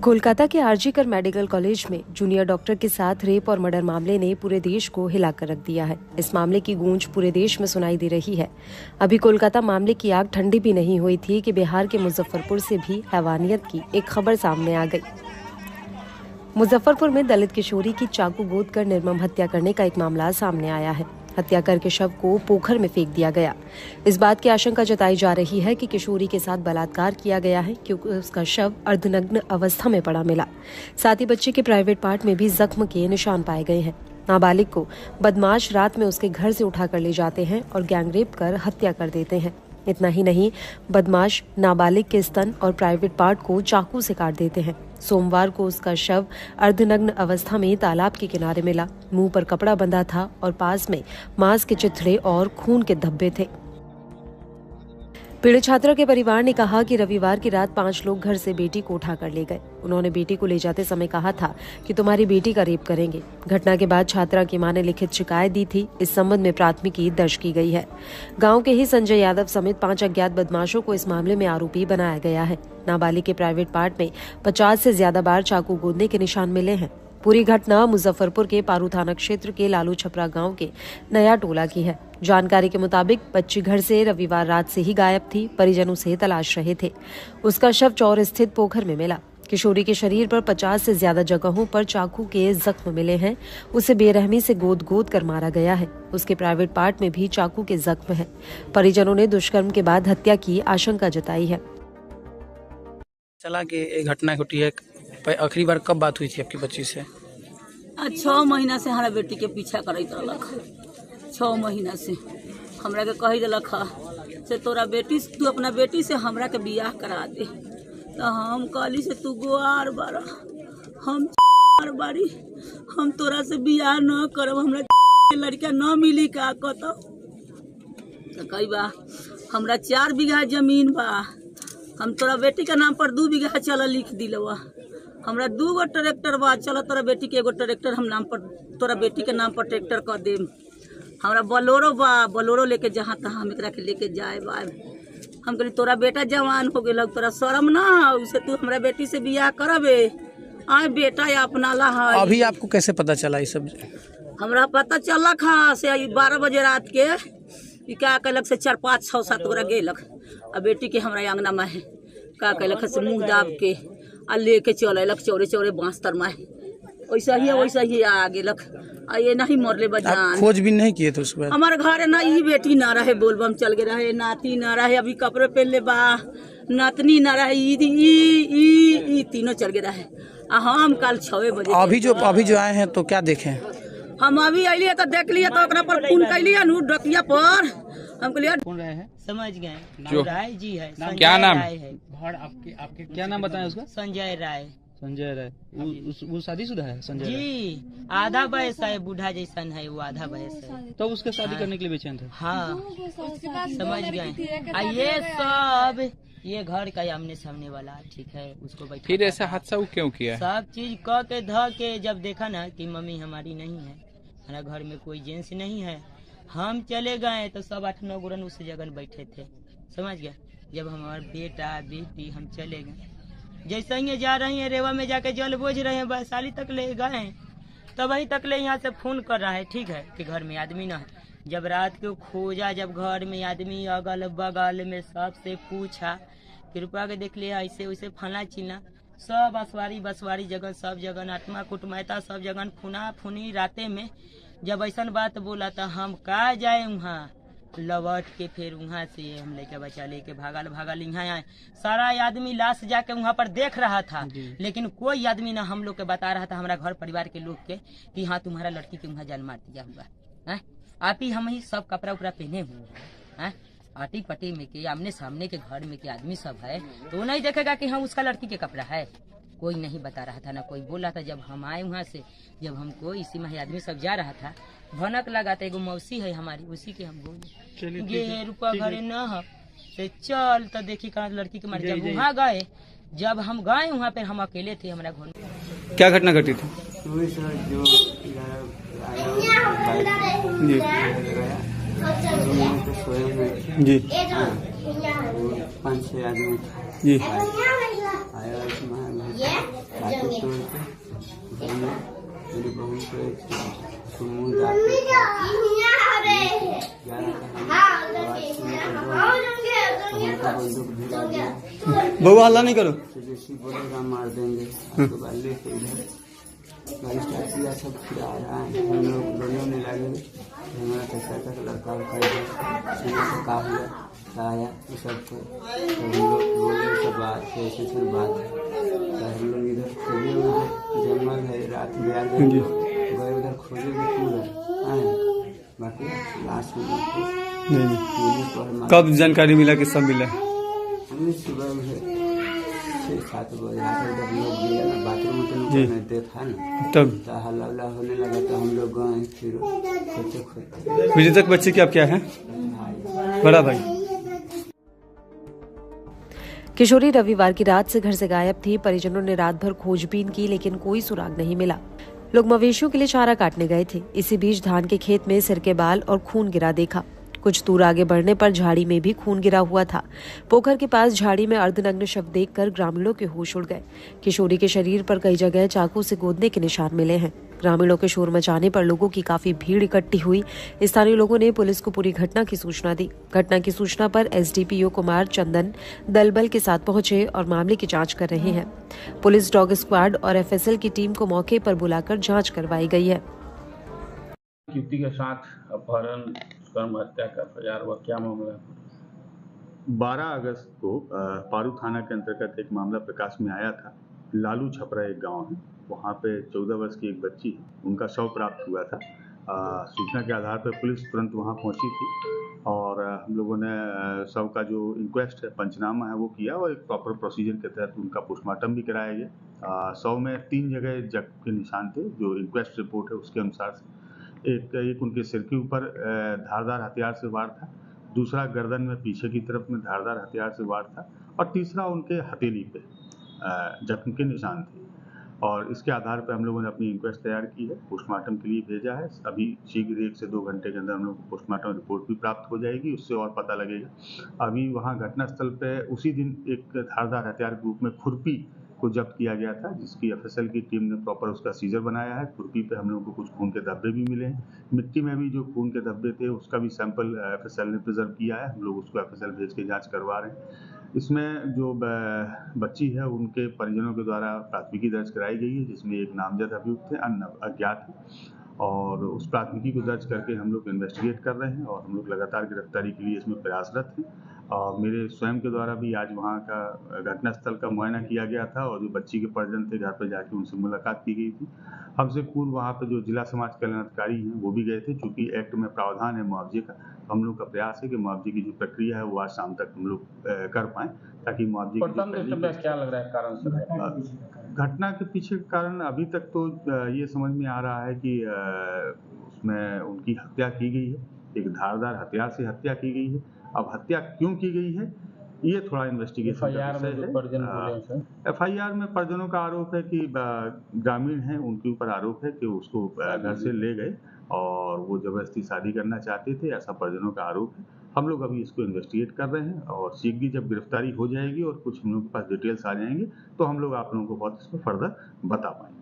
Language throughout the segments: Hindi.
कोलकाता के आरजीकर मेडिकल कॉलेज में जूनियर डॉक्टर के साथ रेप और मर्डर मामले ने पूरे देश को हिलाकर रख दिया है। इस मामले की गूंज पूरे देश में सुनाई दे रही है। अभी कोलकाता मामले की आग ठंडी भी नहीं हुई थी कि बिहार के मुजफ्फरपुर से भी हैवानियत की एक खबर सामने आ गई। मुजफ्फरपुर में दलित किशोरी की चाकू गोद कर निर्मम हत्या करने का एक मामला सामने आया है। हत्या करके शव को पोखर में फेंक दिया गया। इस बात की आशंका जताई जा रही है कि किशोरी के साथ बलात्कार किया गया है, क्योंकि उसका शव अर्धनग्न अवस्था में पड़ा मिला। साथ ही बच्चे के प्राइवेट पार्ट में भी जख्म के निशान पाए गए हैं। नाबालिग को बदमाश रात में उसके घर से उठाकर ले जाते हैं और गैंगरेप कर हत्या कर देते हैं। इतना ही नहीं, बदमाश नाबालिग के स्तन और प्राइवेट पार्ट को चाकू से काट देते हैं। सोमवार को उसका शव अर्धनग्न अवस्था में तालाब के किनारे मिला। मुंह पर कपड़ा बंधा था और पास में मांस के चिथड़े और खून के धब्बे थे। पीड़ित छात्रा के परिवार ने कहा कि रविवार की रात 5 लोग घर से बेटी को उठा कर ले गए। उन्होंने बेटी को ले जाते समय कहा था कि तुम्हारी बेटी का रेप करेंगे। घटना के बाद छात्रा की मां ने लिखित शिकायत दी थी। इस संबंध में प्राथमिकी दर्ज की गई है। गांव के ही संजय यादव समेत 5 अज्ञात बदमाशों को इस मामले में आरोपी बनाया गया है। नाबालिग के प्राइवेट पार्ट में 50 से ज्यादा बार चाकू गोदने के निशान मिले हैं। पूरी घटना मुजफ्फरपुर के पारू थाना क्षेत्र के लालू छपरा गांव के नया टोला की है। जानकारी के मुताबिक बच्ची घर से रविवार रात से ही गायब थी। परिजन उसे तलाश रहे थे। उसका शव चौर स्थित पोखर में मिला। किशोरी के शरीर पर 50 से ज्यादा जगहों पर चाकू के जख्म मिले हैं। उसे बेरहमी से गोद गोद कर मारा गया है। उसके प्राइवेट पार्ट में भी चाकू के जख्म हैं। परिजनों ने दुष्कर्म के बाद हत्या की आशंका जताई है। चला कि एक घटना घटी है। आखिरी बार कब बात हुई थी आपकी बच्ची से? 6 महीना से हमारा बेटी के पीछा करत रहलक। 6 महीना से हमरा के कही दिलक से तोरा बेटी, तू अपना बेटी से हमरा के बियाह करा दे। तो हम कहली से तू गोआर बारा, हम बारी, हम तोरा से बियाह न करब। हमरा लड़का न मिली का कतो तो कही बा हमरा 4 बीघा जमीन बा, हम तोरा बेटी के नाम पर 2 बीघा चल लिख दिलवा। हमरा 2 गो ट्रैक्टर बा, चलो तोरा बेटी के 1 ट्रैक्टर हम नाम पर, तोरा बेटी के नाम पर ट्रैक्टर कर देम। हमरा बोलोरो बा, बोलोरो लेके जहाँ तहाँ हम एकरा के लेके जाए बा। हम कहली तोरा बेटा जवान हो गेल, तोरा शर्म ना उसे, तू हमरा बेटी से बियाह करबे। आए बेटा या अपना ला है। अभी आपको कैसे पता चला ये सब? हमरा पता चलक है से 12 बजे रात के क्या कहलक से 4, 5, 6, 7 गोरा गेलक। आ बेटी के हमरा अंगना में है का कहलक से मुँह दाब के आ लेके चलक चौरे चौरे बांस तर माए। वैसा ही आ गेलक। आ ये नहीं मरले बजान। खोजबीन नहीं किए थे उसके बाद? हमारे घर ना ही बेटी ना रहे, बोलबम चल गए रहे, नाती ना रहे, अभी कपड़े पहन ले बा, नातनी ना रहे, ई तीनों चल गए रहे। हम कल 6 बजे अभी जो आए हैं तो क्या देखे? हम अभी अलिए तो देख लिए तो ओकरा पर फोन कैलिए नु डकिया पर। हम कहलिए कौन रहे हैं? समझ गए। जो राय जी है। क्या नाम राय है? आपके क्या नाम बताएं उसका? संजय राय। संजय राय। वो शादीशुदा है संजय राय? जी, आधा वयस है, बूढ़ा जैसा है वो, आधा वयस है। तो उसके शादी करने के लिए बेचैन थे? हाँ, समझ गए। ये घर का आमने सामने वाला, ठीक है, उसको बैठा। फिर ऐसा हादसा वो क्यों किया? सब चीज कह के ध के जब देखा ना कि मम्मी हमारी नहीं है, हमारा घर में कोई जेंट्स नहीं है, हम चले गए तो सब 8-9 गुरन उस जगह बैठे थे। समझ गया। जब हमारा बेटा बेटी हम चले गए, जैसे ही जा रही है रेवा में जाके जल बोझ रहे हैं, वैशाली तक ले गए, तब वही तक ले यहाँ से फोन कर रहा है, ठीक है, कि घर में आदमी ना है। जब रात को खोजा, जब घर में आदमी अगल बगल में सबसे पूछा, कृपा के देख लिया ऐसे वैसे फला चिल्ला, सब बसवारी जगह, सब जगह आत्मा कुटमैता, सब जगह फुना फुनी। राते में जब ऐसा बात बोला तो हम का जाए वहाँ, लौट के फिर वहाँ से हम लेके बच्चा लेके भागल यहाँ आए। सारा आदमी लाश जाके वहाँ पर देख रहा था, लेकिन कोई आदमी ना हम लोग के बता रहा था, हमारा घर परिवार के लोग के, कि हाँ तुम्हारा लड़की के वहाँ जान मार दिया हुआ है। आप ही हम ही सब कपड़ा उपड़ा पहने हुए हैं, आटी पटी में के आमने सामने के घर में के आदमी सब है, तो वो नहीं देखेगा कि हाँ उसका लड़की के कपड़ा है। कोई नहीं बता रहा था, ना कोई बोल रहा था। जब हम आए वहाँ से, जब हमको इसी में आदमी सब जा रहा था, भनक लगा था, एगो मौसी है हमारी, उसी के हम बोले ये रुपया घरे न है से चल तो देखी कहाँ लड़की के मार। जब वहाँ गए, जब हम गए वहाँ पे, हम अकेले थे हमारा घर में। क्या घटना घटी थी? जी 5-6 आदमी जी आया में मेरी बहन को सुमो जाते था बंदूक भिड़ा दिया। बउआ हल्ला नहीं करो। जैसी बोलेगा मार देंगे। तो बाले से इधर गाड़ी स्टार्ट किया, सब फिर आ रहा है। हम लोग रोने लगे। हमारा कैसा का लड़का का हुआ आया ये सब तो हम लोग बोले सब बात ऐसे सब बात है। हम लोग इधर खोजे, उधर जंगल है, रात में आ गए उधर खोजे पूरा आए, बाकी लास्ट में कब जानकारी मिला कि सब मिला? हमने सुबह में 6-7 बजे आकर लोग गए ना, बाथरूम में देखा ना, तब तो हल्ला उल्ला होने लगा तो हम लोग गए। फिर खोजते मृतक बच्चे की आप क्या है? बड़ा भाई। किशोरी रविवार की रात से घर से गायब थी। परिजनों ने रात भर खोजबीन की लेकिन कोई सुराग नहीं मिला। लोग मवेशियों के लिए चारा काटने गए थे। इसी बीच धान के खेत में सिर के बाल और खून गिरा देखा। कुछ दूर आगे बढ़ने पर झाड़ी में भी खून गिरा हुआ था। पोखर के पास झाड़ी में अर्धनग्न शव देखकर ग्रामीणों के होश उड़ गए। किशोरी के शरीर पर कई जगह चाकू से गोदने के निशान मिले हैं। ग्रामीणों के शोर मचाने पर लोगों की काफी भीड़ इकट्ठी हुई। स्थानीय लोगों ने पुलिस को पूरी घटना की सूचना दी। घटना की सूचना पर एसडीपीओ कुमार चंदन दलबल के साथ पहुंचे और मामले की जांच कर रहे हैं। पुलिस डॉग स्क्वाड और एफएसएल की टीम को मौके पर बुलाकर जांच करवाई गई है। युवती के साथ अपहरण, दुष्कर्म, हत्या का एफआईआर हुआ, क्या मामला? 12 अगस्त को पारू थाना के अंतर्गत एक मामला प्रकाश में आया था। लालू छपरा एक गांव है, वहां पे 14 वर्ष की एक बच्ची है, उनका शव प्राप्त हुआ था। सूचना के आधार पर पुलिस तुरंत वहां पहुंची थी और हम लोगों ने शव का जो इंक्वेस्ट है, पंचनामा है, वो किया और एक प्रॉपर प्रोसीजर के तहत उनका पोस्टमार्टम भी कराया गया। शव में 3 जगह जख्म के निशान थे। जो इंक्वेस्ट रिपोर्ट है उसके अनुसार से एक उनके सिर के ऊपर धारदार हथियार से वार था, दूसरा गर्दन में पीछे की तरफ में धारदार हथियार से वार था और तीसरा उनके हथेली पे जख्म के निशान थे। और इसके आधार पर हम लोगों ने अपनी इंक्वेस्ट तैयार की है, पोस्टमार्टम के लिए भेजा है। अभी शीघ्र 1 से 2 घंटे के अंदर हम लोग को पोस्टमार्टम रिपोर्ट भी प्राप्त हो जाएगी, उससे और पता लगेगा। अभी वहाँ घटनास्थल पे उसी दिन एक धारदार हथियार के रूप में खुरपी को जब्त किया गया था, जिसकी एफएसएल की टीम ने प्रॉपर उसका सीजर बनाया है। खुरपी पे हम लोगों को कुछ खून के धब्बे भी मिले हैं। मिट्टी में भी जो खून के धब्बे थे उसका भी सैंपल एफएसएल ने प्रिजर्व किया है। हम लोग उसको एफएसएल भेज के जांच करवा रहे हैं। इसमें जो बच्ची है उनके परिजनों के द्वारा प्राथमिकी दर्ज कराई गई है, जिसमें एक नामजद अभियुक्त है, अन्य अज्ञात है, और उस प्राथमिकी को दर्ज करके हम लोग इन्वेस्टिगेट कर रहे हैं और हम लोग लगातार गिरफ्तारी के लिए इसमें प्रयासरत हैं। और मेरे स्वयं के द्वारा भी आज वहाँ का घटनास्थल का मुआयना किया गया था और जो बच्ची के परिजन थे घर पर जाके उनसे मुलाकात की गई थी। हमसे पूर्व वहाँ पर जो जिला समाज कल्याण अधिकारी हैं वो भी गए थे, चूँकि एक्ट में प्रावधान है मुआवजे का। हम लोग का प्रयास है कि मुआवजे की जो प्रक्रिया है वो आज शाम तक हम लोग कर पाएँ, ताकि मुआवजे की क्या लग रहा है कारण से? घटना के पीछे कारण अभी तक तो ये समझ में आ रहा है कि उसमें उनकी हत्या की गई है, एक धारदार हथियार से हत्या की गई है। अब हत्या क्यों की गई है ये थोड़ा इन्वेस्टिगेशन एफआईआर में परिजनों का आरोप है कि ग्रामीण हैं, उनके ऊपर आरोप है कि उसको घर से ले गए और वो जबरदस्ती शादी करना चाहते थे, ऐसा परिजनों का आरोप है। हम लोग अभी इसको इन्वेस्टिगेट कर रहे हैं और शीघ्र जब गिरफ्तारी हो जाएगी और कुछ हम लोग के पास डिटेल्स आ जाएंगे तो हम लोग आप लोगों को बहुत इसमें फर्दर बता पाएंगे।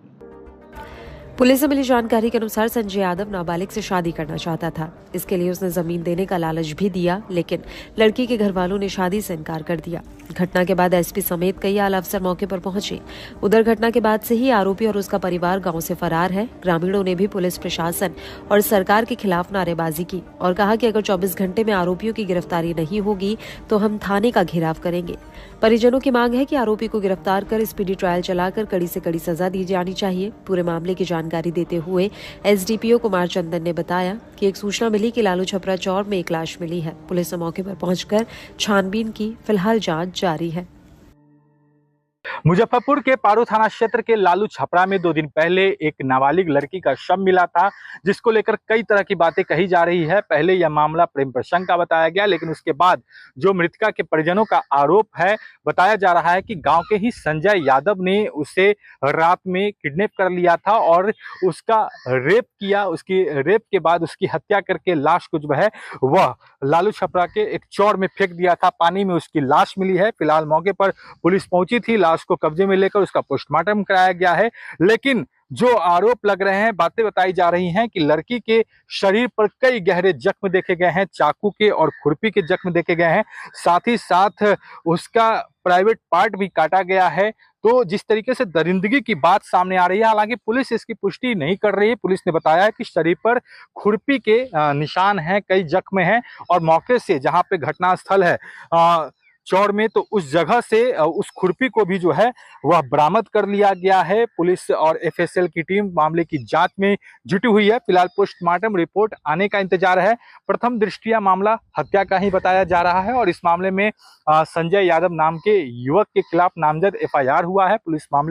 पुलिस से मिली जानकारी के अनुसार संजय यादव नाबालिग से शादी करना चाहता था। इसके लिए उसने जमीन देने का लालच भी दिया, लेकिन लड़की के घर वालों ने शादी से इनकार कर दिया। घटना के बाद एसपी समेत कई आला अफसर मौके पर पहुंचे। उधर घटना के बाद से ही आरोपी और उसका परिवार गांव से फरार है। ग्रामीणों ने भी पुलिस प्रशासन और सरकार के खिलाफ नारेबाजी की और कहा कि अगर 24 घंटे में आरोपियों की गिरफ्तारी नहीं होगी तो हम थाने का घेराव करेंगे। परिजनों की मांग है कि आरोपी को गिरफ्तार कर स्पीडी ट्रायल चलाकर कड़ी से कड़ी सजा दी जानी चाहिए। पूरे मामले की जानकारी देते हुए एसडीपीओ कुमार चंदन ने बताया कि एक सूचना मिली कि लालू छपरा चौर में एक लाश मिली है। पुलिस ने मौके पर पहुंचकर छानबीन की। फिलहाल जांच जारी है। मुजफ्फरपुर के पारू थाना क्षेत्र के लालू छपरा में 2 दिन पहले एक नाबालिग लड़की का शव मिला था, जिसको लेकर कई तरह की बातें कही जा रही है। पहले यह मामला प्रेम प्रसंग का बताया गया, लेकिन उसके बाद जो मृतका के परिजनों का आरोप है, बताया जा रहा है कि गांव के ही संजय यादव ने उसे रात में किडनैप कर लिया था और उसका रेप किया। उसकी रेप के बाद उसकी हत्या करके लाश को जो है वह लालू छपरा के एक चौर में फेंक दिया था। पानी में उसकी लाश मिली है। फिलहाल मौके पर पुलिस पहुंची थी, लाश को कब्जे में लेकर उसका पोस्टमार्टम कराया गया है। लेकिन जो आरोप लग रहे हैं, बातें बताई जा रही हैं कि लड़की के शरीर पर कई गहरे जख्म देखे गए हैं, चाकू के और खुरपी के जख्म देखे गए हैं, साथ ही साथ उसका प्राइवेट पार्ट भी काटा गया है। तो जिस तरीके से दरिंदगी की बात सामने आ रही है, हालांकि पुलिस इसकी पुष्टि नहीं कर रही है। पुलिस ने बताया है कि शरीर पर खुरपी के निशान हैं, कई जख्म हैं और मौके से जहां पे घटनास्थल है चौड़ में, तो उस जगह से उस खुरपी को भी जो है वह बरामद कर लिया गया है। पुलिस और एफएसएल की टीम मामले की जांच में जुटी हुई है। फिलहाल पोस्टमार्टम रिपोर्ट आने का इंतजार है। प्रथम दृष्टया मामला हत्या का ही बताया जा रहा है और इस मामले में संजय यादव नाम के युवक के खिलाफ नामजद एफआईआर हुआ है। पुलिस मामले